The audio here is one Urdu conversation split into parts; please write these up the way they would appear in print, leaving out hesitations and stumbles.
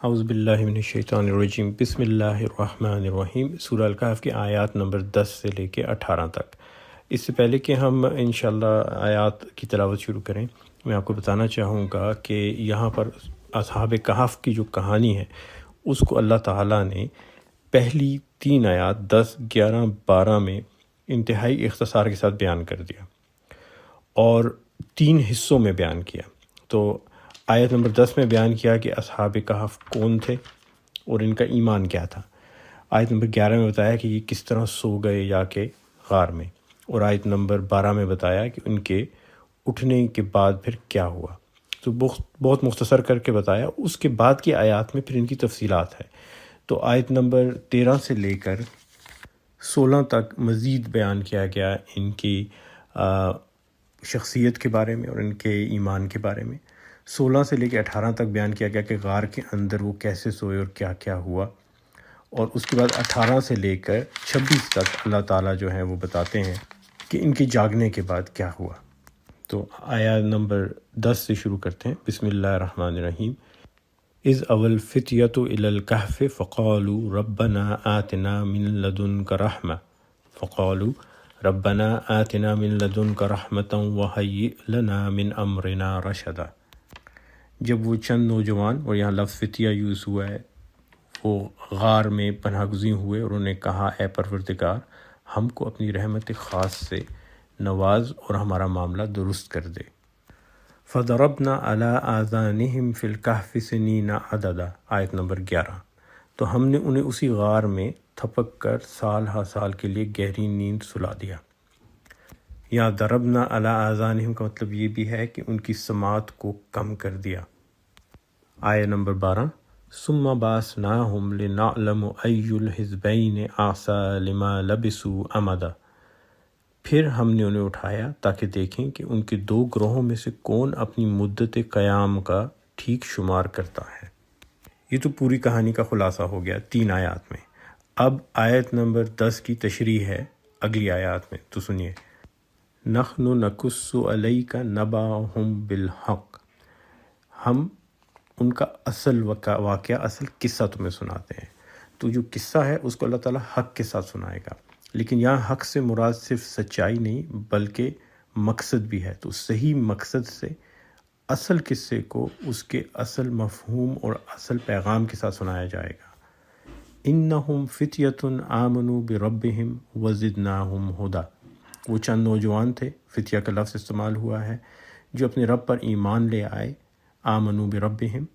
اعوذ باللہ من الشیطان الرجیم، بسم اللہ الرحمن الرحیم۔ سورہ الکہف کی آیات نمبر 10 سے لے کے 18 تک۔ اس سے پہلے کہ ہم انشاءاللہ آیات کی تلاوت شروع کریں، میں آپ کو بتانا چاہوں گا کہ یہاں پر اصحاب کہف کی جو کہانی ہے اس کو اللہ تعالیٰ نے پہلی 3 آیات 10، 11، 12 میں انتہائی اختصار کے ساتھ بیان کر دیا اور 3 حصوں میں بیان کیا۔ تو آیت نمبر 10 میں بیان کیا کہ اصحاب کہف کون تھے اور ان کا ایمان کیا تھا۔ آیت نمبر 11 میں بتایا کہ یہ کس طرح سو گئے جا کے غار میں، اور آیت نمبر 12 میں بتایا کہ ان کے اٹھنے کے بعد پھر کیا ہوا۔ تو بہت مختصر کر کے بتایا۔ اس کے بعد کی آیات میں پھر ان کی تفصیلات ہے۔ تو آیت نمبر 13 سے لے کر 16 تک مزید بیان کیا گیا ان کی شخصیت کے بارے میں اور ان کے ایمان کے بارے میں۔ 16 سے لے کے 18 تک بیان کیا گیا کہ غار کے اندر وہ کیسے سوئے اور کیا کیا ہوا، اور اس کے بعد 18 سے لے کر 26 تک اللہ تعالیٰ جو ہیں وہ بتاتے ہیں کہ ان کے جاگنے کے بعد کیا ہوا۔ تو آیت نمبر 10 سے شروع کرتے ہیں۔ بسم اللہ الرحمن الرحیم۔ اذ اول الفتیۃ الی الکہف فقالوا ربنا آتنا من لدنک رحمہ ربنا آتنا من لدنک رحمۃ وہیئ لنا من امرنا رشدا۔ جب وہ چند نوجوان، اور یہاں لفظ فتیہ یوز ہوا ہے، وہ غار میں پناہ گزین ہوئے اور انہوں نے کہا اے پروردگار ہم کو اپنی رحمت خاص سے نواز اور ہمارا معاملہ درست کر دے۔ فضربنا علی آذانہم فی الکہف سنین عددا، آیت نمبر 11۔ تو ہم نے انہیں اسی غار میں تھپک کر سال ہا سال کے لیے گہری نیند سلا دیا۔ یا ضربنا علی آذانہم کا مطلب یہ بھی ہے کہ ان کی سماعت کو کم کر دیا۔ آیت نمبر 12۔ ثم بعثناہم لنعلم ای الحزبین احصی لما لبثوا امدا۔ پھر ہم نے انہیں اٹھایا تاکہ دیکھیں کہ ان کے 2 گروہوں میں سے کون اپنی مدت قیام کا ٹھیک شمار کرتا ہے۔ یہ تو پوری کہانی کا خلاصہ ہو گیا 3 آیات میں۔ اب آیت نمبر 10 کی تشریح ہے اگلی آیات میں، تو سنیے۔ نحن نقص علیک نبأہم بالحق، ہم ان کا اصل واقعہ، اصل قصہ تمہیں سناتے ہیں۔ تو جو قصہ ہے اس کو اللہ تعالیٰ حق کے ساتھ سنائے گا، لیکن یہاں حق سے مراد صرف سچائی نہیں بلکہ مقصد بھی ہے۔ تو صحیح مقصد سے اصل قصے کو اس کے اصل مفہوم اور اصل پیغام کے ساتھ سنایا جائے گا۔ انہم فتیۃ آمنوا بربہم وزدناہم ہدی، وہ چند نوجوان تھے، فتیہ کا لفظ استعمال ہوا ہے، جو اپنے رب پر ایمان لے آئے، آمنوا بربہم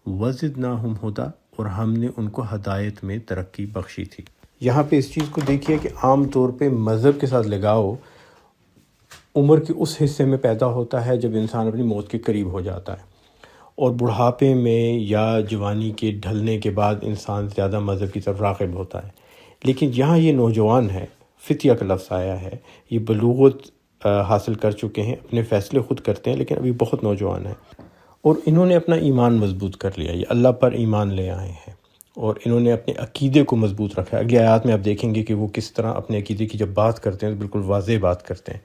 وزدناہم ہدی، اور ہم نے ان کو ہدایت میں ترقی بخشی تھی۔ یہاں پہ اس چیز کو دیکھیے کہ عام طور پہ مذہب کے ساتھ لگاؤ عمر کے اس حصے میں پیدا ہوتا ہے جب انسان اپنی موت کے قریب ہو جاتا ہے، اور بڑھاپے میں یا جوانی کے ڈھلنے کے بعد انسان زیادہ مذہب کی طرف راغب ہوتا ہے۔ لیکن یہاں یہ نوجوان ہے، فتیہ کا لفظ آیا ہے، یہ بلوغت حاصل کر چکے ہیں، اپنے فیصلے خود کرتے ہیں، لیکن ابھی بہت نوجوان ہیں، اور انہوں نے اپنا ایمان مضبوط کر لیا، یہ اللہ پر ایمان لے آئے ہیں، اور انہوں نے اپنے عقیدے کو مضبوط رکھا ہے۔ اگلی آیات میں آپ دیکھیں گے کہ وہ کس طرح اپنے عقیدے کی جب بات کرتے ہیں تو بالکل واضح بات کرتے ہیں۔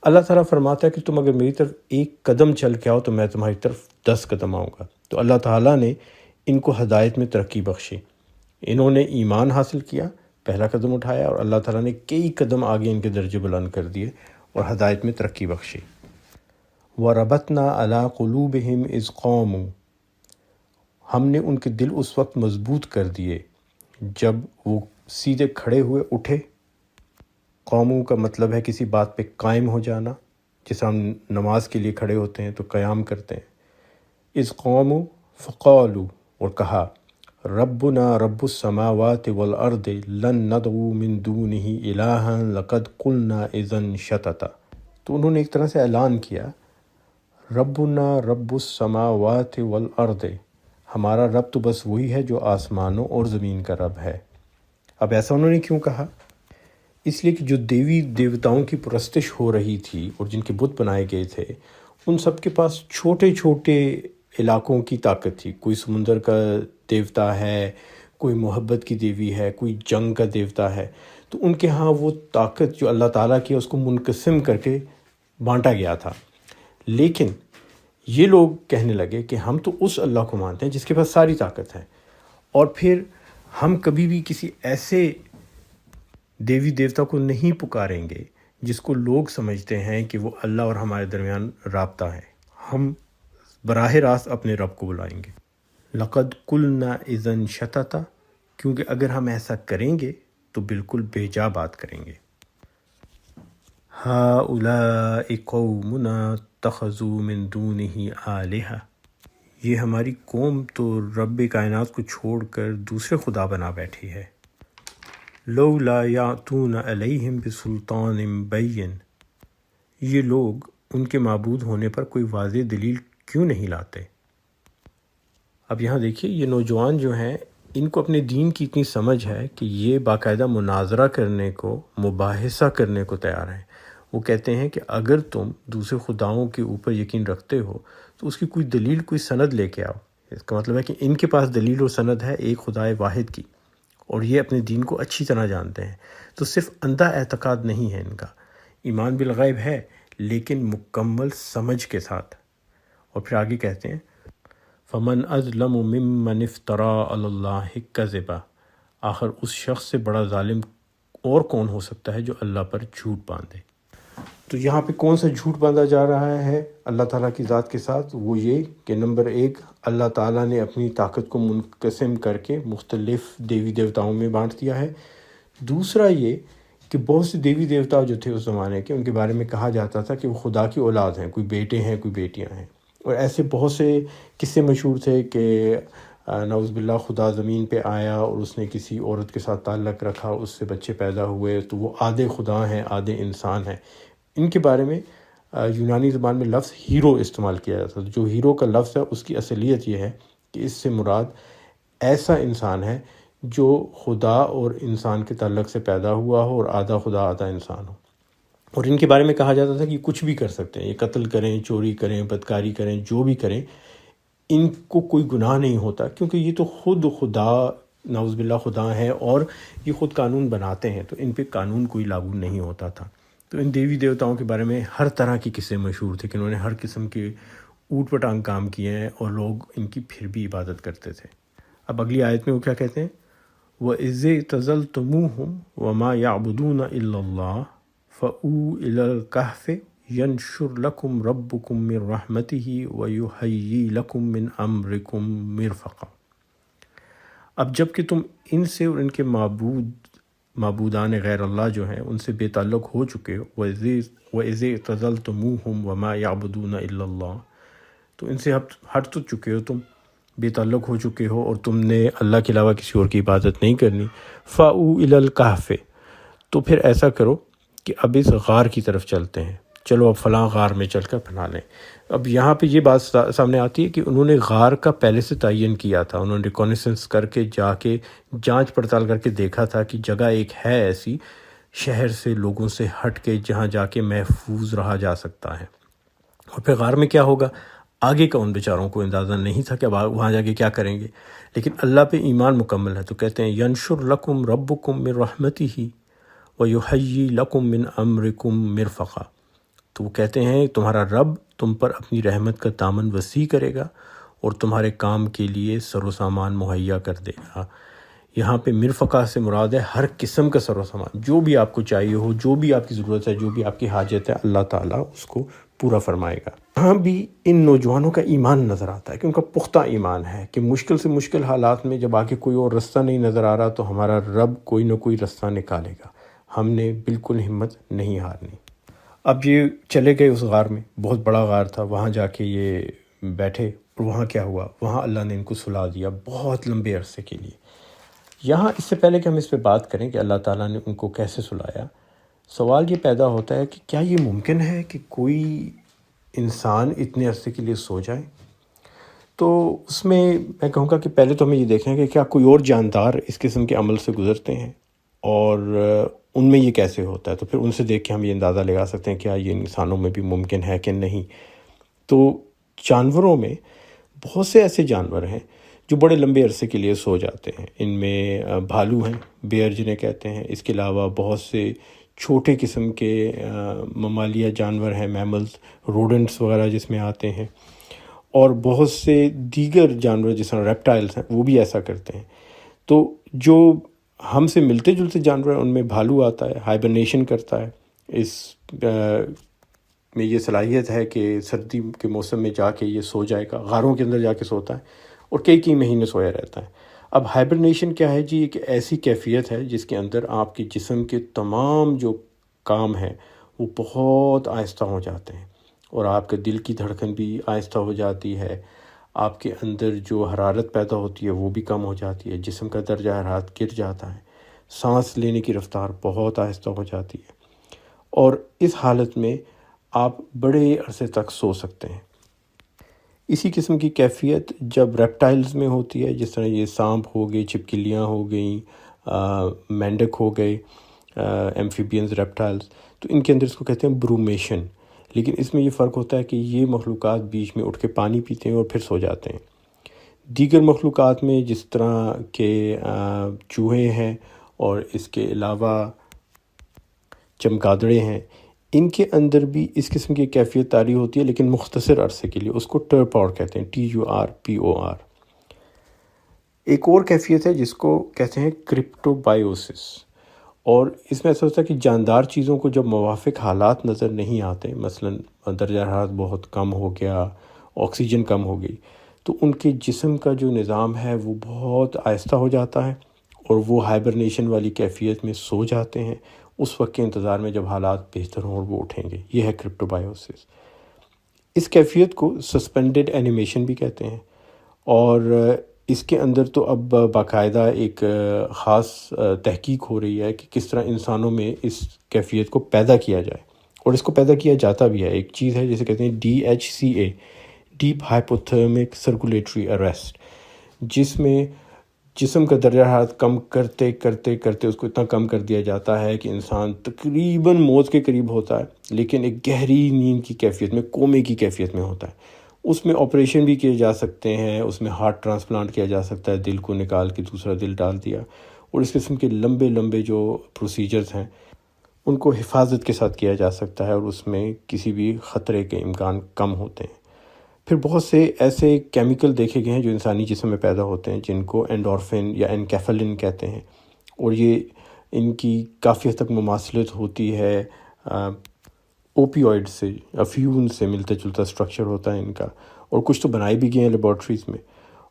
اللہ تعالیٰ فرماتا ہے کہ تم اگر میری طرف 1 قدم چل کے آؤ تو میں تمہاری طرف 10 قدم آؤں گا۔ تو اللہ تعالیٰ نے ان کو ہدایت میں ترقی بخشی، انہوں نے ایمان حاصل کیا، پہلا قدم اٹھایا، اور اللہ تعالیٰ نے کئی قدم آگے ان کے درجے بلند کر دیے اور ہدایت میں ترقی بخشی۔ وَرَبَطْنَا عَلَىٰ قُلُوبِهِمْ إِذْ قَامُوا، ہم نے ان کے دل اس وقت مضبوط کر دیے جب وہ سیدھے کھڑے ہوئے، اٹھے۔ قوموں کا مطلب ہے کسی بات پہ قائم ہو جانا، جیسے ہم نماز کے لیے کھڑے ہوتے ہیں تو قیام کرتے ہیں۔ اذ قاموا فقالوا، اور کہا ربنا رب السماوات والارض لن ندعو من دونہ الہا لقد قلنا اذا شططا۔ تو انہوں نے ایک طرح سے اعلان کیا، ربنا رب السماوات والارض، ہمارا رب تو بس وہی ہے جو آسمانوں اور زمین کا رب ہے۔ اب ایسا انہوں نے کیوں کہا؟ اس لیے کہ جو دیوتاؤں کی پرستش ہو رہی تھی اور جن کے بت بنائے گئے تھے، ان سب کے پاس چھوٹے چھوٹے علاقوں کی طاقت تھی۔ کوئی سمندر کا دیوتا ہے، کوئی محبت کی دیوی ہے، کوئی جنگ کا دیوتا ہے۔ تو ان کے ہاں وہ طاقت جو اللہ تعالیٰ کی ہے اس کو منقسم کر کے بانٹا گیا تھا۔ لیکن یہ لوگ کہنے لگے کہ ہم تو اس اللہ کو مانتے ہیں جس کے پاس ساری طاقت ہے، اور پھر ہم کبھی بھی کسی ایسے دیوی دیوتا کو نہیں پکاریں گے جس کو لوگ سمجھتے ہیں کہ وہ اللہ اور ہمارے درمیان رابطہ ہے. ہم براہ راست اپنے رب کو بلائیں گے. لقد قلنا اذن شططا، کیونکہ اگر ہم ایسا کریں گے تو بالکل بیجا بات کریں گے. ہؤلاء قومنا اتخذوا من دونہ آلہہ، یہ ہماری قوم تو رب کائنات کو چھوڑ کر دوسرے خدا بنا بیٹھی ہے. لولا یاتون علیہم بسلطان بین، یہ لوگ ان کے معبود ہونے پر کوئی واضح دلیل کیوں نہیں لاتے. اب یہاں دیکھیے یہ نوجوان جو ہیں ان کو اپنے دین کی اتنی سمجھ ہے کہ یہ باقاعدہ مناظرہ کرنے کو، مباحثہ کرنے کو تیار ہیں. وہ کہتے ہیں کہ اگر تم دوسرے خداؤں کے اوپر یقین رکھتے ہو تو اس کی کوئی دلیل، کوئی سند لے کے آؤ. اس کا مطلب ہے کہ ان کے پاس دلیل و سند ہے ایک خدائے واحد کی، اور یہ اپنے دین کو اچھی طرح جانتے ہیں. تو صرف اندھا اعتقاد نہیں ہے ان کا، ایمان بالغیب ہے لیکن مکمل سمجھ کے ساتھ. اور پھر آگے کہتے ہیں فمن اظلم ممن افترا علی اللہ کذبا، آخر اس شخص سے بڑا ظالم اور کون ہو سکتا ہے جو اللہ پر جھوٹ باندھے. تو یہاں پہ کون سا جھوٹ باندھا جا رہا ہے اللہ تعالیٰ کی ذات کے ساتھ؟ وہ یہ کہ نمبر ایک، اللہ تعالیٰ نے اپنی طاقت کو منقسم کر کے مختلف دیوی دیوتاؤں میں بانٹ دیا ہے. دوسرا یہ کہ بہت سے دیوی دیوتا جو تھے اس زمانے کے، ان کے بارے میں کہا جاتا تھا کہ وہ خدا کی اولاد ہیں، کوئی بیٹے ہیں، کوئی بیٹیاں ہیں. اور ایسے بہت سے قصے مشہور تھے کہ نعوذ باللہ خدا زمین پہ آیا اور اس نے کسی عورت کے ساتھ تعلق رکھا، اس سے بچے پیدا ہوئے، تو وہ آدھے خدا ہیں آدھے انسان ہیں. ان کے بارے میں یونانی زبان میں لفظ ہیرو استعمال کیا جاتا ہے. جو ہیرو کا لفظ ہے اس کی اصلیت یہ ہے کہ اس سے مراد ایسا انسان ہے جو خدا اور انسان کے تعلق سے پیدا ہوا ہو اور آدھا خدا آدھا انسان ہو. اور ان کے بارے میں کہا جاتا تھا کہ یہ کچھ بھی کر سکتے ہیں، یہ قتل کریں، چوری کریں، بدکاری کریں، جو بھی کریں، ان کو کوئی گناہ نہیں ہوتا کیونکہ یہ تو خود خدا، نعوذ باللہ خدا ہیں، اور یہ خود قانون بناتے ہیں، تو ان پہ قانون کوئی لاگو نہیں ہوتا تھا. تو ان دیوی دیوتاؤں کے بارے میں ہر طرح کی قصے مشہور تھے کہ انہوں نے ہر قسم کے اوٹ پٹانگ کام کیے ہیں اور لوگ ان کی پھر بھی عبادت کرتے تھے. اب اگلی آیت میں وہ کیا کہتے ہیں؟ وَإِذِ اعْتَزَلْتُمُوهُمْ وَمَا يَعْبُدُونَ إِلَّا اللَّهَ فَأْوُوا إِلَى الْكَهْفِ يَنشُرْ لَكُمْ رَبُّكُمْ مِنْ رَحْمَتِهِ وَيُهَيِّئْ لَكُمْ مِنْ أَمْرِكُمْ مِرْفَقًا. اب جب کہ تم ان سے اور ان کے معبودان غیر اللہ جو ہیں ان سے بے تعلق ہو چکے ہو، وَإِذِ اعْتَزَلْتُمُوهُمْ وَمَا يَعْبُدُونَ إِلَّا اللَّهَ، تو ان سے ہٹ تو چکے ہو، تم بے تعلق ہو چکے ہو اور تم نے اللہ کے علاوہ کسی اور کی عبادت نہیں کرنی. فَأْوُوا إِلَى الْكَهْفِ، تو پھر ایسا کرو کہ اب اس غار کی طرف چلتے ہیں، چلو اب فلاں غار میں چل کر پناہ لیں. اب یہاں پہ یہ بات سامنے آتی ہے کہ انہوں نے غار کا پہلے سے تعین کیا تھا، انہوں نے ریکونیسنس کر کے جا کے جانچ پڑتال کر کے دیکھا تھا کہ جگہ ایک ہے ایسی شہر سے، لوگوں سے ہٹ کے، جہاں جا کے محفوظ رہا جا سکتا ہے. اور پھر غار میں کیا ہوگا آگے کا ان بیچاروں کو اندازہ نہیں تھا کہ اب وہاں جا کے کیا کریں گے، لیکن اللہ پہ ایمان مکمل ہے تو کہتے ہیں ینشر لکم ربکم من رحمتہ ویحیی لکم من امرکم مرفقا. تو وہ کہتے ہیں تمہارا رب تم پر اپنی رحمت کا دامن وسیع کرے گا اور تمہارے کام کے لیے سر و سامان مہیا کر دے گا. یہاں پہ مرفقہ سے مراد ہے ہر قسم کا سر و سامان، جو بھی آپ کو چاہیے ہو، جو بھی آپ کی ضرورت ہے، جو بھی آپ کی حاجت ہے، اللہ تعالیٰ اس کو پورا فرمائے گا. یہاں بھی ان نوجوانوں کا ایمان نظر آتا ہے کہ ان کا پختہ ایمان ہے کہ مشکل سے مشکل حالات میں جب آگے کوئی اور رستہ نہیں نظر آ رہا تو ہمارا رب کوئی نہ کوئی رستہ نکالے گا، ہم نے بالکل ہمت نہیں ہارنی. اب یہ چلے گئے اس غار میں، بہت بڑا غار تھا، وہاں جا کے یہ بیٹھے اور وہاں کیا ہوا، وہاں اللہ نے ان کو سلا دیا بہت لمبے عرصے کے لیے. یہاں اس سے پہلے کہ ہم اس پہ بات کریں کہ اللہ تعالیٰ نے ان کو کیسے سلایا، سوال یہ پیدا ہوتا ہے کہ کیا یہ ممکن ہے کہ کوئی انسان اتنے عرصے کے لیے سو جائے؟ تو اس میں کہوں گا کہ پہلے تو ہمیں یہ دیکھیں کہ کیا کوئی اور جاندار اس قسم کے عمل سے گزرتے ہیں اور ان میں یہ کیسے ہوتا ہے. تو پھر ان سے دیکھ کے ہم یہ اندازہ لگا سکتے ہیں کیا یہ انسانوں میں بھی ممکن ہے کہ نہیں. تو جانوروں میں بہت سے ایسے جانور ہیں جو بڑے لمبے عرصے کے لیے سو جاتے ہیں. ان میں بھالو ہیں، بیئر جنہیں کہتے ہیں، اس کے علاوہ بہت سے چھوٹے قسم کے ممالیہ جانور ہیں، میملز، روڈنٹس وغیرہ جس میں آتے ہیں. اور بہت سے دیگر جانور جس طرح ریپٹائلز ہیں وہ بھی ایسا کرتے ہیں. تو جو ہم سے ملتے جلتے جانور ہیں ان میں بھالو آتا ہے، ہائبرنیشن کرتا ہے. اس میں یہ صلاحیت ہے کہ سردی کے موسم میں جا کے یہ سو جائے گا، غاروں کے اندر جا کے سوتا ہے اور کئی مہینے سویا رہتا ہے. اب ہائبرنیشن کیا ہے جی؟ ایک ایسی کیفیت ہے جس کے اندر آپ کے جسم کے تمام جو کام ہیں وہ بہت آہستہ ہو جاتے ہیں، اور آپ کے دل کی دھڑکن بھی آہستہ ہو جاتی ہے. آپ کے اندر جو حرارت پیدا ہوتی ہے وہ بھی کم ہو جاتی ہے، جسم کا درجہ حرارت گر جاتا ہے، سانس لینے کی رفتار بہت آہستہ ہو جاتی ہے، اور اس حالت میں آپ بڑے عرصے تک سو سکتے ہیں. اسی قسم کی کیفیت جب ریپٹائلز میں ہوتی ہے، جس طرح یہ سانپ ہو گئے، چھپکلیاں ہو گئیں، مینڈک ہو گئے، ایمفیبینز ریپٹائلز، تو ان کے اندر اس کو کہتے ہیں برومیشن. لیکن اس میں یہ فرق ہوتا ہے کہ یہ مخلوقات بیچ میں اٹھ کے پانی پیتے ہیں اور پھر سو جاتے ہیں. دیگر مخلوقات میں جس طرح کے چوہے ہیں اور اس کے علاوہ چمگادڑے ہیں، ان کے اندر بھی اس قسم کی کیفیت طاری ہوتی ہے، لیکن مختصر عرصے کے لیے. اس کو ٹرپور کہتے ہیں، TURPOR. ایک اور کیفیت ہے جس کو کہتے ہیں کرپٹوبائیوسس، اور اس میں ایسا ہوتا ہے کہ جاندار چیزوں کو جب موافق حالات نظر نہیں آتے، مثلا درجہ حرارت بہت کم ہو گیا، آکسیجن کم ہو گئی، تو ان کے جسم کا جو نظام ہے وہ بہت آہستہ ہو جاتا ہے اور وہ ہائبرنیشن والی کیفیت میں سو جاتے ہیں، اس وقت کے انتظار میں جب حالات بہتر ہوں اور وہ اٹھیں گے. یہ ہے کرپٹوبائیوسس. اس کیفیت کو سسپینڈڈ اینیمیشن بھی کہتے ہیں، اور اس کے اندر تو اب باقاعدہ ایک خاص تحقیق ہو رہی ہے کہ کس طرح انسانوں میں اس کیفیت کو پیدا کیا جائے، اور اس کو پیدا کیا جاتا بھی ہے. ایک چیز ہے جسے کہتے ہیں DHCA، ڈیپ ہائپوتھرمک سرکولیٹری اریسٹ، جس میں جسم کا درجہ حرارت کم کرتے کرتے اس کو اتنا کم کر دیا جاتا ہے کہ انسان تقریباً موت کے قریب ہوتا ہے، لیکن ایک گہری نیند کی کیفیت میں، کومے کی کیفیت میں ہوتا ہے. اس میں آپریشن بھی کیے جا سکتے ہیں، اس میں ہارٹ ٹرانسپلانٹ کیا جا سکتا ہے، دل کو نکال کے دوسرا دل ڈال دیا، اور اس قسم کے لمبے جو پروسیجرز ہیں ان کو حفاظت کے ساتھ کیا جا سکتا ہے، اور اس میں کسی بھی خطرے کے امکان کم ہوتے ہیں. پھر بہت سے ایسے کیمیکل دیکھے گئے ہیں جو انسانی جسم میں پیدا ہوتے ہیں، جن کو اینڈورفن یا انکیفلن کہتے ہیں، اور یہ ان کی کافی حد تک مماثلت ہوتی ہے اوپیوائڈ سے، افیون سے ملتا جلتا سٹرکچر ہوتا ہے ان کا، اور کچھ تو بنائے بھی گئے ہیں لیبارٹریز میں.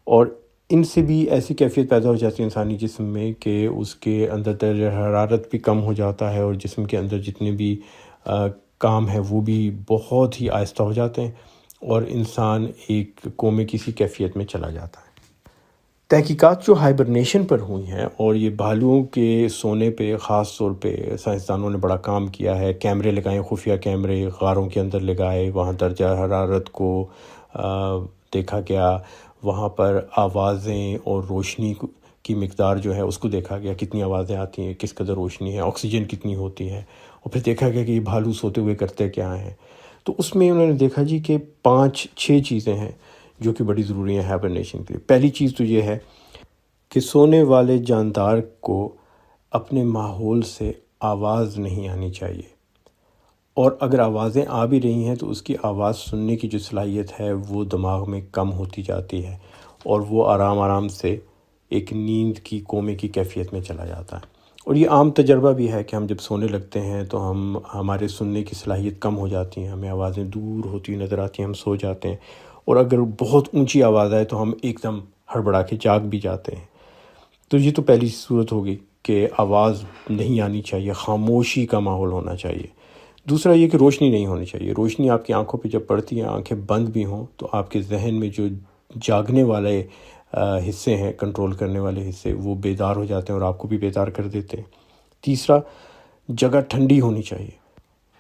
اور ان سے بھی ایسی کیفیت پیدا ہو جاتی ہے انسانی جسم میں کہ اس کے اندر درجہ حرارت بھی کم ہو جاتا ہے، اور جسم کے اندر جتنے بھی کام ہیں وہ بھی بہت ہی آہستہ ہو جاتے ہیں، اور انسان ایک کومے کی سی کیفیت میں چلا جاتا ہے. تحقیقات جو ہائبرنیشن پر ہوئی ہیں، اور یہ بھالوؤں کے سونے پہ خاص طور پہ سائنسدانوں نے بڑا کام کیا ہے. کیمرے لگائے، خفیہ کیمرے غاروں کے اندر لگائے، وہاں درجہ حرارت کو دیکھا گیا، وہاں پر آوازیں اور روشنی کی مقدار جو ہے اس کو دیکھا گیا، کتنی آوازیں آتی ہیں، کس قدر روشنی ہے، آکسیجن کتنی ہوتی ہے، اور پھر دیکھا گیا کہ یہ بھالو سوتے ہوئے کرتے کیا ہیں. تو اس میں انہوں نے دیکھا جی کہ 5-6 چیزیں ہیں جو کہ بڑی ضروری ہیں ہائبرنیشن کے لیے. پہلی چیز تو یہ ہے کہ سونے والے جاندار کو اپنے ماحول سے آواز نہیں آنی چاہیے، اور اگر آوازیں آ بھی رہی ہیں تو اس کی آواز سننے کی جو صلاحیت ہے وہ دماغ میں کم ہوتی جاتی ہے، اور وہ آرام سے ایک نیند کی کومے کی کیفیت میں چلا جاتا ہے. اور یہ عام تجربہ بھی ہے کہ ہم جب سونے لگتے ہیں تو ہمارے سننے کی صلاحیت کم ہو جاتی ہیں، ہمیں آوازیں دور ہوتی نظر آتی ہیں، ہم سو جاتے ہیں، اور اگر بہت اونچی آواز آئے تو ہم ایک دم ہڑبڑا کے جاگ بھی جاتے ہیں. تو یہ تو پہلی صورت ہوگی کہ آواز نہیں آنی چاہیے، خاموشی کا ماحول ہونا چاہیے. دوسرا یہ کہ روشنی نہیں ہونی چاہیے. روشنی آپ کی آنکھوں پہ جب پڑتی ہے، آنکھیں بند بھی ہوں، تو آپ کے ذہن میں جو جاگنے والے حصے ہیں، کنٹرول کرنے والے حصے، وہ بیدار ہو جاتے ہیں اور آپ کو بھی بیدار کر دیتے ہیں. تیسرا، جگہ ٹھنڈی ہونی چاہیے،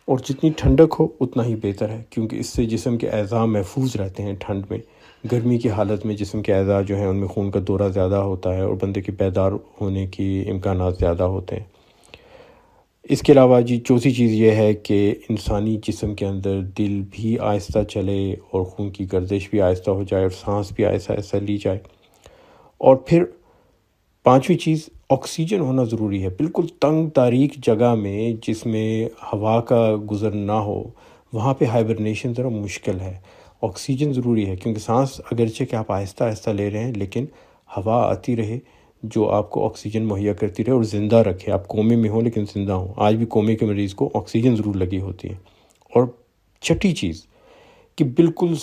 اور جتنی ٹھنڈک ہو اتنا ہی بہتر ہے، کیونکہ اس سے جسم کے اعضاء محفوظ رہتے ہیں ٹھنڈ میں. گرمی کی حالت میں جسم کے اعضاء جو ہیں ان میں خون کا دورہ زیادہ ہوتا ہے، اور بندے کے بیدار ہونے کی امکانات زیادہ ہوتے ہیں. اس کے علاوہ جی چوتھی چیز یہ ہے کہ انسانی جسم کے اندر دل بھی آہستہ چلے، اور خون کی گردش بھی آہستہ ہو جائے، اور سانس بھی آہستہ آہستہ لی جائے. اور پھر پانچویں چیز، آکسیجن ہونا ضروری ہے. بالکل تنگ تاریک جگہ میں جس میں ہوا کا گزر نہ ہو، وہاں پہ ہائبرنیشن ذرا مشکل ہے، آکسیجن ضروری ہے، کیونکہ سانس اگرچہ کہ آپ آہستہ آہستہ لے رہے ہیں لیکن ہوا آتی رہے جو آپ کو آکسیجن مہیا کرتی رہے اور زندہ رکھے. آپ کومے میں ہوں لیکن زندہ ہوں. آج بھی کومے کے مریض کو آکسیجن ضرور لگی ہوتی ہے. اور چھٹی چیز کہ بالکل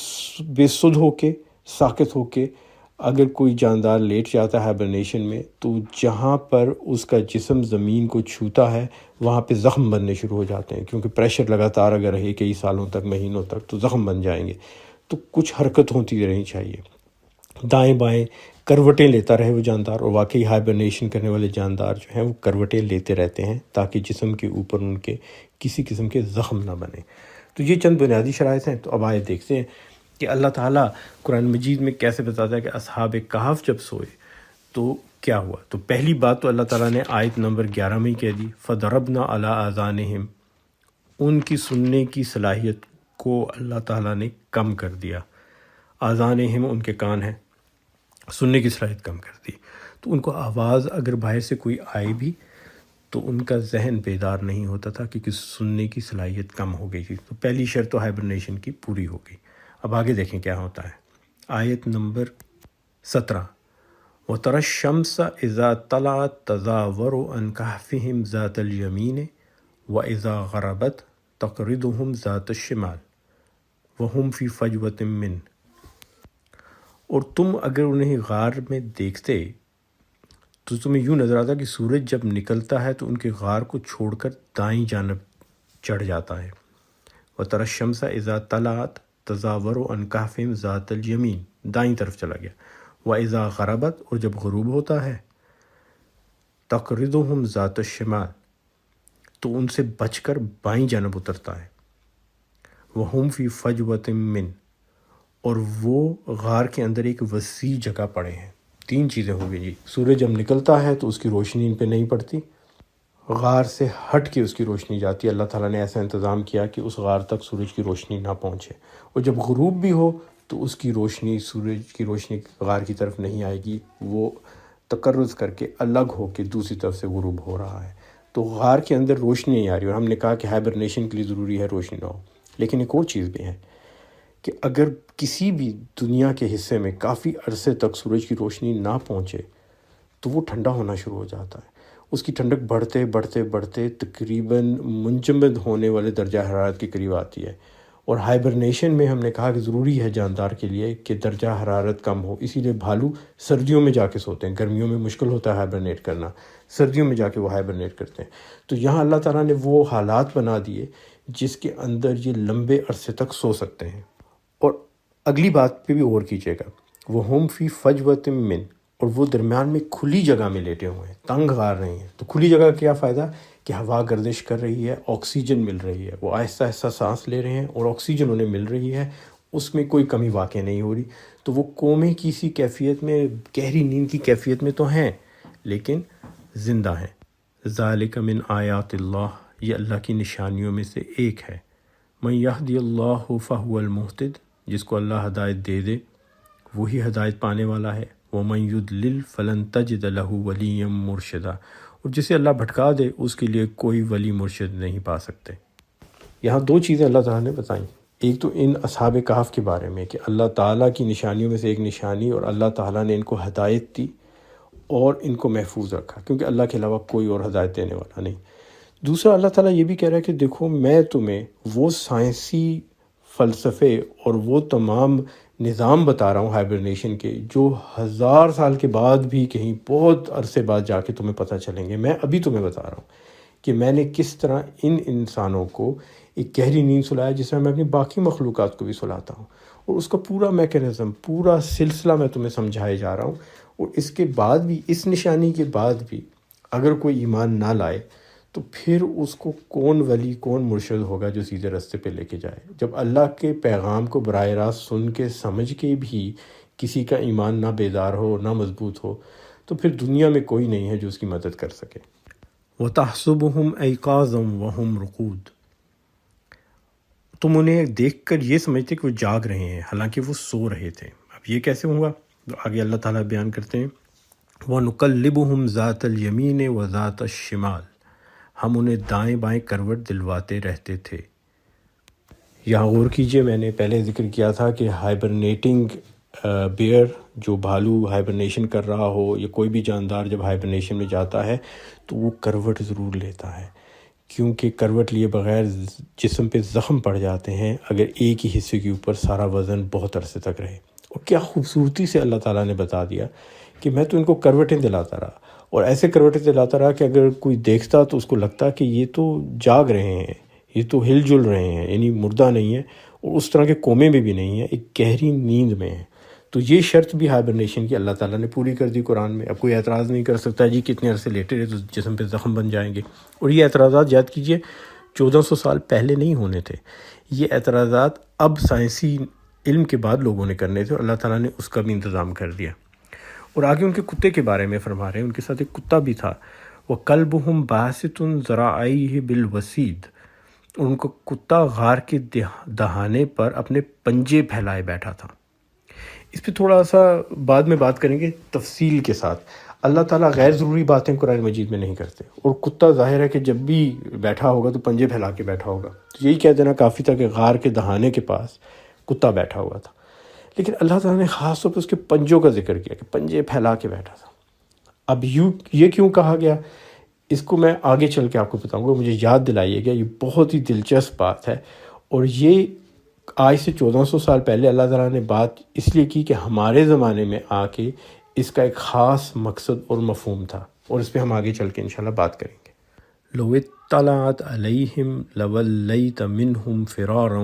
بے سدھ ہو کے، ساکت ہو کے اگر کوئی جاندار لیٹ جاتا ہے ہائبرنیشن میں، تو جہاں پر اس کا جسم زمین کو چھوتا ہے وہاں پہ زخم بننے شروع ہو جاتے ہیں، کیونکہ پریشر لگاتار اگر رہے کئی سالوں تک، مہینوں تک، تو زخم بن جائیں گے. تو کچھ حرکت ہوتی رہنی چاہیے، دائیں بائیں کروٹیں لیتا رہے وہ جاندار. اور واقعی ہائبرنیشن کرنے والے جاندار جو ہیں وہ کروٹیں لیتے رہتے ہیں تاکہ جسم کے اوپر ان کے کسی قسم کے زخم نہ بنے. تو یہ چند بنیادی شرائط ہیں. تو اب آئے دیکھتے ہیں کہ اللہ تعالیٰ قرآن مجید میں کیسے بتاتا ہے کہ اصحاب کہف جب سوئے تو کیا ہوا. تو پہلی بات تو اللہ تعالیٰ نے آیت نمبر 11 میں ہی کہہ دی، فَضَرَبْنَا عَلَىٰ آذَانِهِمْ، ان کی سننے کی صلاحیت کو اللہ تعالیٰ نے کم کر دیا. آذانہم ان کے کان ہیں، سننے کی صلاحیت کم کر دی. تو ان کو آواز اگر باہر سے کوئی آئے بھی تو ان کا ذہن بیدار نہیں ہوتا تھا کیونکہ سننے کی صلاحیت کم ہو گئی تھی. تو پہلی شرط تو ہائبرنیشن کی پوری ہو گئی. اب آگے دیکھیں کیا ہوتا ہے. آیت نمبر 17، وَتَرَى الشَّمْسَ إِذَا طَلَعَت تَزَاوَرُ عَنْ كَهْفِهِمْ ذَاتَ الْيَمِينِ وَإِذَا غَرَبَتْ تَقْرِضُهُمْ ذَاتَ الشِّمَالِ وَهُمْ فِي فَجْوَةٍ مِّنْهُ. اور تم اگر انہیں غار میں دیکھتے تو تمہیں یوں نظر آتا کہ سورج جب نکلتا ہے تو ان کے غار کو چھوڑ کر دائیں جانب چڑھ جاتا ہے. وَتَرَى الشَّمْسَ إِذَا طَلَعَت تَزَاوَرُ عَنْ كَهْفِهِمْ ذَاتَ الْيَمِينِ، دائیں طرف چلا گیا. وَإِذَا غَرَبَتْ، اور جب غروب ہوتا ہے، تَقْرِضُهُمْ ذَاتَ الشِّمَالِ، تو ان سے بچ کر بائیں جانب اترتا ہے. وَهُمْ فِي فَجْوَةٍ مِّنْ، اور وہ غار کے اندر ایک وسیع جگہ پڑے ہیں. تین چیزیں ہو گئی جی. سورج جب نکلتا ہے تو اس کی روشنی ان پہ نہیں پڑتی، غار سے ہٹ کے اس کی روشنی جاتی ہے. اللہ تعالیٰ نے ایسا انتظام کیا کہ اس غار تک سورج کی روشنی نہ پہنچے. اور جب غروب بھی ہو تو اس کی روشنی، سورج کی روشنی غار کی طرف نہیں آئے گی، وہ تقرض کر کے الگ ہو کے دوسری طرف سے غروب ہو رہا ہے. تو غار کے اندر روشنی نہیں آ رہی. اور ہم نے کہا کہ ہائبرنیشن کے لیے ضروری ہے روشنی نہ ہو. لیکن ایک اور چیز بھی ہے کہ اگر کسی بھی دنیا کے حصے میں کافی عرصے تک سورج کی روشنی نہ پہنچے تو وہ ٹھنڈا ہونا شروع ہو جاتا ہے. اس کی ٹھنڈک بڑھتے بڑھتے بڑھتے تقریباً منجمد ہونے والے درجہ حرارت کے قریب آتی ہے. اور ہائبرنیشن میں ہم نے کہا کہ ضروری ہے جاندار کے لیے کہ درجہ حرارت کم ہو. اسی لیے بھالو سردیوں میں جا کے سوتے ہیں. گرمیوں میں مشکل ہوتا ہے ہائبرنیٹ کرنا، سردیوں میں جا کے وہ ہائبرنیٹ کرتے ہیں. تو یہاں اللہ تعالیٰ نے وہ حالات بنا دیے جس کے اندر یہ لمبے عرصے تک سو سکتے ہیں. اور اگلی بات پہ بھی غور کیجیے گا، وَهُمْ فِي فَجْوَةٍ مِّنْ، اور وہ درمیان میں کھلی جگہ میں لیٹے ہوئے ہیں، تنگ غار نہیں ہیں. تو کھلی جگہ کا کیا فائدہ کہ ہوا گردش کر رہی ہے، آکسیجن مل رہی ہے، وہ آہستہ آہستہ سانس لے رہے ہیں اور آکسیجن انہیں مل رہی ہے، اس میں کوئی کمی واقع نہیں ہو رہی. تو وہ کومے کی سی کیفیت میں، گہری نیند کی کیفیت میں تو ہیں لیکن زندہ ہیں. ذَلِكَ مِنْ آیات اللہ، یہ اللہ کی نشانیوں میں سے ایک ہے. مَن يَهْدِ اللَّهُ فَهُوَ الْمُهْتَدِ، جس کو اللہ ہدایت دے دے وہی ہدایت پانے والا ہے. وَمَن يُضْلِلْ فَلَن تَجِدَ لَهُ وَلِيًّا مُرْشِدًا، اور جسے اللہ بھٹکا دے اس کے لیے کوئی ولی مرشد نہیں پا سکتے. یہاں دو چیزیں اللہ تعالیٰ نے بتائیں. ایک تو ان اصحاب کہف کے بارے میں کہ اللہ تعالیٰ کی نشانیوں میں سے ایک نشانی، اور اللہ تعالیٰ نے ان کو ہدایت دی اور ان کو محفوظ رکھا، کیونکہ اللہ کے علاوہ کوئی اور ہدایت دینے والا نہیں. دوسرا اللہ تعالیٰ یہ بھی کہہ رہا ہے کہ دیکھو میں تمہیں وہ سائنسی فلسفے اور وہ تمام نظام بتا رہا ہوں ہائبرنیشن کے جو 1000 سال کے بعد بھی کہیں بہت عرصے بعد جا کے تمہیں پتہ چلیں گے. میں ابھی تمہیں بتا رہا ہوں کہ میں نے کس طرح ان انسانوں کو ایک گہری نیند سلایا جس طرح میں اپنی باقی مخلوقات کو بھی سلاتا ہوں. اور اس کا پورا میکانزم، پورا سلسلہ میں تمہیں سمجھائے جا رہا ہوں. اور اس کے بعد بھی، اس نشانی کے بعد بھی اگر کوئی ایمان نہ لائے تو پھر اس کو کون ولی، کون مرشد ہوگا جو سیدھے راستے پہ لے کے جائے. جب اللہ کے پیغام کو براہ راست سن کے سمجھ کے بھی کسی کا ایمان نہ بیدار ہو، نہ مضبوط ہو، تو پھر دنیا میں کوئی نہیں ہے جو اس کی مدد کر سکے. وَتَحْسُبُهُمْ أَيْقَاظًا وَهُمْ رُقُودٌ، تم انہیں دیکھ کر یہ سمجھتے کہ وہ جاگ رہے ہیں حالانکہ وہ سو رہے تھے. اب یہ کیسے ہوا؟ تو آگے اللہ تعالیٰ بیان کرتے ہیں، وَنُقَلِّبُهُمْ ذَاتَ الْيَمِينِ وَذَاتَ الشِّمَالِ، ہم انہیں دائیں بائیں کروٹ دلواتے رہتے تھے. یہاں غور کیجئے، میں نے پہلے ذکر کیا تھا کہ ہائبرنیٹنگ بیئر، جو بھالو ہائبرنیشن کر رہا ہو یا کوئی بھی جاندار جب ہائبرنیشن میں جاتا ہے تو وہ کروٹ ضرور لیتا ہے، کیونکہ کروٹ لیے بغیر جسم پہ زخم پڑ جاتے ہیں اگر ایک ہی حصے کے اوپر سارا وزن بہت عرصے تک رہے۔ اور کیا خوبصورتی سے اللہ تعالیٰ نے بتا دیا کہ میں تو ان کو کروٹیں دلاتا رہا، اور ایسے کروٹیں دلاتا رہا کہ اگر کوئی دیکھتا تو اس کو لگتا کہ یہ تو جاگ رہے ہیں، یہ تو ہل جل رہے ہیں، یعنی مردہ نہیں ہے اور اس طرح کے کومے میں بھی نہیں ہے، ایک گہری نیند میں ہے۔ تو یہ شرط بھی ہائبرنیشن کی اللہ تعالیٰ نے پوری کر دی قرآن میں۔ اب کوئی اعتراض نہیں کر سکتا جی کتنے عرصے لیٹے رہے تو جسم پہ زخم بن جائیں گے۔ اور یہ اعتراضات یاد کیجئے 1400 سال پہلے نہیں ہونے تھے، یہ اعتراضات اب سائنسی علم کے بعد لوگوں نے کرنے تھے، اور اللہ تعالیٰ نے اس کا بھی انتظام کر دیا۔ اور آگے ان کے کتے کے بارے میں فرما رہے ہیں، ان کے ساتھ ایک کتا بھی تھا، وَكَلْبُهُمْ بَاسِطٌ ذَرَائِهِ بِالْوَسِيدِ، اور ان کا کتا غار کے دہانے پر اپنے پنجے پھیلائے بیٹھا تھا۔ اس پہ تھوڑا سا بعد میں بات کریں گے تفصیل کے ساتھ۔ اللہ تعالیٰ غیر ضروری باتیں قرآن مجید میں نہیں کرتے، اور کتا ظاہر ہے کہ جب بھی بیٹھا ہوگا تو پنجے پھیلا کے بیٹھا ہوگا، تو یہی کہہ دینا کافی تھا کہ غار کے دہانے کے پاس کتا بیٹھا ہوا تھا۔ لیکن اللہ تعالیٰ نے خاص طور پہ اس کے پنجوں کا ذکر کیا کہ پنجے پھیلا کے بیٹھا تھا۔ اب یہ کیوں کہا گیا، اس کو میں آگے چل کے آپ کو بتاؤں گا، مجھے یاد دلائیے گا، یہ بہت ہی دلچسپ بات ہے۔ اور یہ آج سے 1400 سال پہلے اللہ تعالیٰ نے بات اس لیے کی کہ ہمارے زمانے میں آ کے اس کا ایک خاص مقصد اور مفہوم تھا، اور اس پہ ہم آگے چل کے انشاءاللہ بات کریں گے۔ لو اطلعت علیہم لولیت منہم فرارا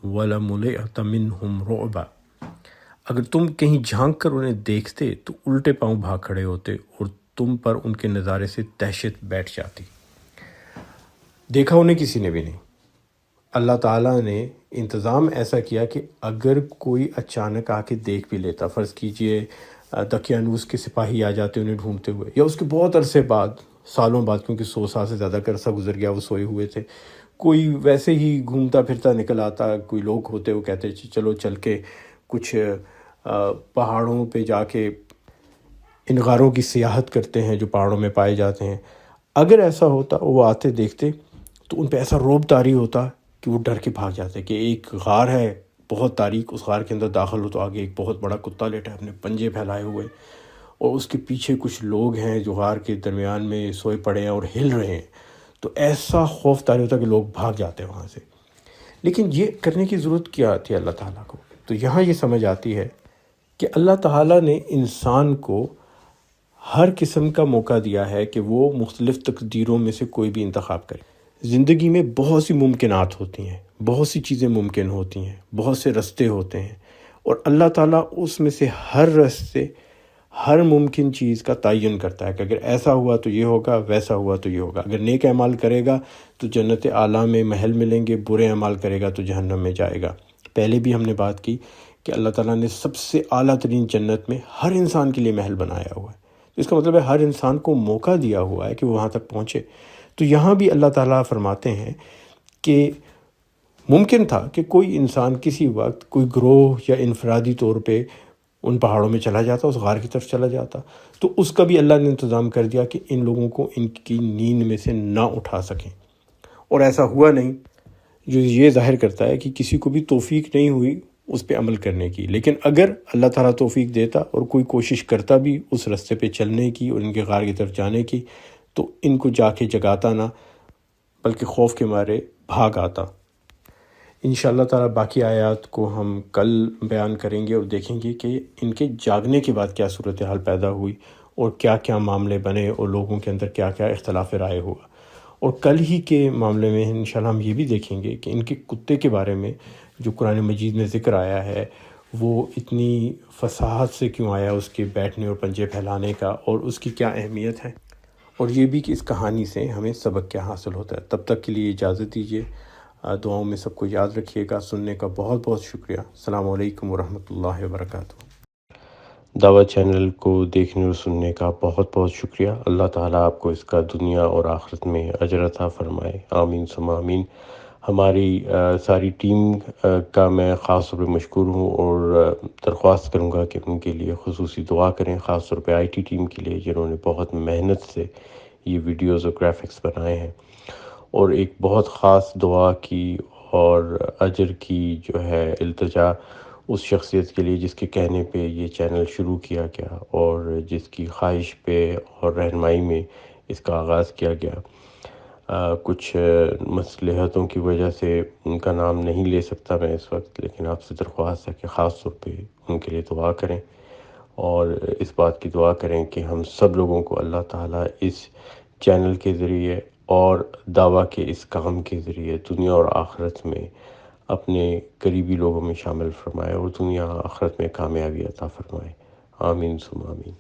ولملئت منہم رعبا، اگر تم کہیں جھانک کر انہیں دیکھتے تو الٹے پاؤں بھاگ کھڑے ہوتے اور تم پر ان کے نظارے سے دہشت بیٹھ جاتی۔ دیکھا انہیں کسی نے بھی نہیں، اللہ تعالیٰ نے انتظام ایسا کیا کہ اگر کوئی اچانک آ کے دیکھ بھی لیتا، فرض کیجئے دقیانوس کے سپاہی آ جاتے انہیں ڈھونڈتے ہوئے، یا اس کے بہت عرصے بعد، سالوں بعد، کیونکہ 100 سال سے زیادہ کا عرصہ گزر گیا وہ سوئے ہوئے تھے، کوئی ویسے ہی گھومتا پھرتا نکل آتا، کوئی لوگ ہوتے وہ کہتے چلو چل کے کچھ پہاڑوں پہ جا کے ان غاروں کی سیاحت کرتے ہیں جو پہاڑوں میں پائے جاتے ہیں۔ اگر ایسا ہوتا، وہ آتے دیکھتے تو ان پہ ایسا رعب طاری ہوتا کہ وہ ڈر کے بھاگ جاتے کہ ایک غار ہے بہت تاریک، اس غار کے اندر داخل ہو تو آگے ایک بہت بڑا کتا لیٹا ہے اپنے پنجے پھیلائے ہوئے، اور اس کے پیچھے کچھ لوگ ہیں جو غار کے درمیان میں سوئے پڑے ہیں اور ہل رہے ہیں، تو ایسا خوف طاری ہوتا کہ لوگ بھاگ جاتے ہیں وہاں سے۔ لیکن یہ کرنے کی ضرورت کیا تھی اللہ تعالیٰ کو؟ تو یہاں یہ سمجھ آتی ہے کہ اللہ تعالیٰ نے انسان کو ہر قسم کا موقع دیا ہے کہ وہ مختلف تقدیروں میں سے کوئی بھی انتخاب کرے۔ زندگی میں بہت سی ممکنات ہوتی ہیں، بہت سی چیزیں ممکن ہوتی ہیں، بہت سے رستے ہوتے ہیں، اور اللہ تعالیٰ اس میں سے ہر رستے، ہر ممکن چیز کا تعین کرتا ہے کہ اگر ایسا ہوا تو یہ ہوگا، ویسا ہوا تو یہ ہوگا۔ اگر نیک اعمال کرے گا تو جنت اعلیٰ میں محل ملیں گے، برے اعمال کرے گا تو جہنم میں جائے گا۔ پہلے بھی ہم نے بات کی کہ اللہ تعالیٰ نے سب سے اعلیٰ ترین جنت میں ہر انسان کے لیے محل بنایا ہوا ہے، اس کا مطلب ہے ہر انسان کو موقع دیا ہوا ہے کہ وہ وہاں تک پہنچے۔ تو یہاں بھی اللہ تعالیٰ فرماتے ہیں کہ ممکن تھا کہ کوئی انسان کسی وقت کوئی گروہ یا انفرادی طور پہ ان پہاڑوں میں چلا جاتا، اس غار کی طرف چلا جاتا، تو اس کا بھی اللہ نے انتظام کر دیا کہ ان لوگوں کو ان کی نیند میں سے نہ اٹھا سکیں، اور ایسا ہوا نہیں، جو یہ ظاہر کرتا ہے کہ کسی کو بھی توفیق نہیں ہوئی اس پہ عمل کرنے کی۔ لیکن اگر اللہ تعالیٰ توفیق دیتا اور کوئی کوشش کرتا بھی اس رستے پہ چلنے کی اور ان کے غار کی طرف جانے کی، تو ان کو جا کے جگاتا نہ، بلکہ خوف کے مارے بھاگ آتا۔ انشاءاللہ تعالیٰ باقی آیات کو ہم کل بیان کریں گے اور دیکھیں گے کہ ان کے جاگنے کے بعد کیا صورتحال پیدا ہوئی اور کیا کیا معاملے بنے اور لوگوں کے اندر کیا کیا اختلاف رائے ہوا۔ اور کل ہی کے معاملے میں انشاءاللہ ہم یہ بھی دیکھیں گے کہ ان کے کتے کے بارے میں جو قرآن مجید میں ذکر آیا ہے وہ اتنی فصاحت سے کیوں آیا، اس کے بیٹھنے اور پنجے پھیلانے کا، اور اس کی کیا اہمیت ہے، اور یہ بھی کہ اس کہانی سے ہمیں سبق کیا حاصل ہوتا ہے۔ تب تک کے لیے اجازت دیجیے، دعاؤں میں سب کو یاد رکھیے گا۔ سننے کا بہت بہت شکریہ۔ السلام علیکم ورحمۃ اللہ وبرکاتہ۔ دعوت چینل کو دیکھنے اور سننے کا بہت بہت شکریہ۔ اللہ تعالیٰ آپ کو اس کا دنیا اور آخرت میں اجر عطا فرمائے، آمین ثم آمین۔ ہماری ساری ٹیم کا میں خاص طور پہ مشکور ہوں، اور درخواست کروں گا کہ ان کے لیے خصوصی دعا کریں، خاص طور پہ آئی ٹی ٹیم کے لیے جنہوں نے بہت محنت سے یہ ویڈیوز اور گرافکس بنائے ہیں، اور ایک بہت خاص دعا کی اور اجر کی جو ہے التجا اس شخصیت کے لیے جس کے کہنے پہ یہ چینل شروع کیا گیا اور جس کی خواہش پہ اور رہنمائی میں اس کا آغاز کیا گیا۔ کچھ مصلحتوں کی وجہ سے ان کا نام نہیں لے سکتا میں اس وقت، لیکن آپ سے درخواست ہے کہ خاص طور پہ ان کے لیے دعا کریں، اور اس بات کی دعا کریں کہ ہم سب لوگوں کو اللہ تعالیٰ اس چینل کے ذریعے اور دعویٰ کے اس کام کے ذریعے دنیا اور آخرت میں اپنے قریبی لوگوں میں شامل فرمائے اور دنیا آخرت میں کامیابی عطا فرمائے۔ آمین ثم آمین۔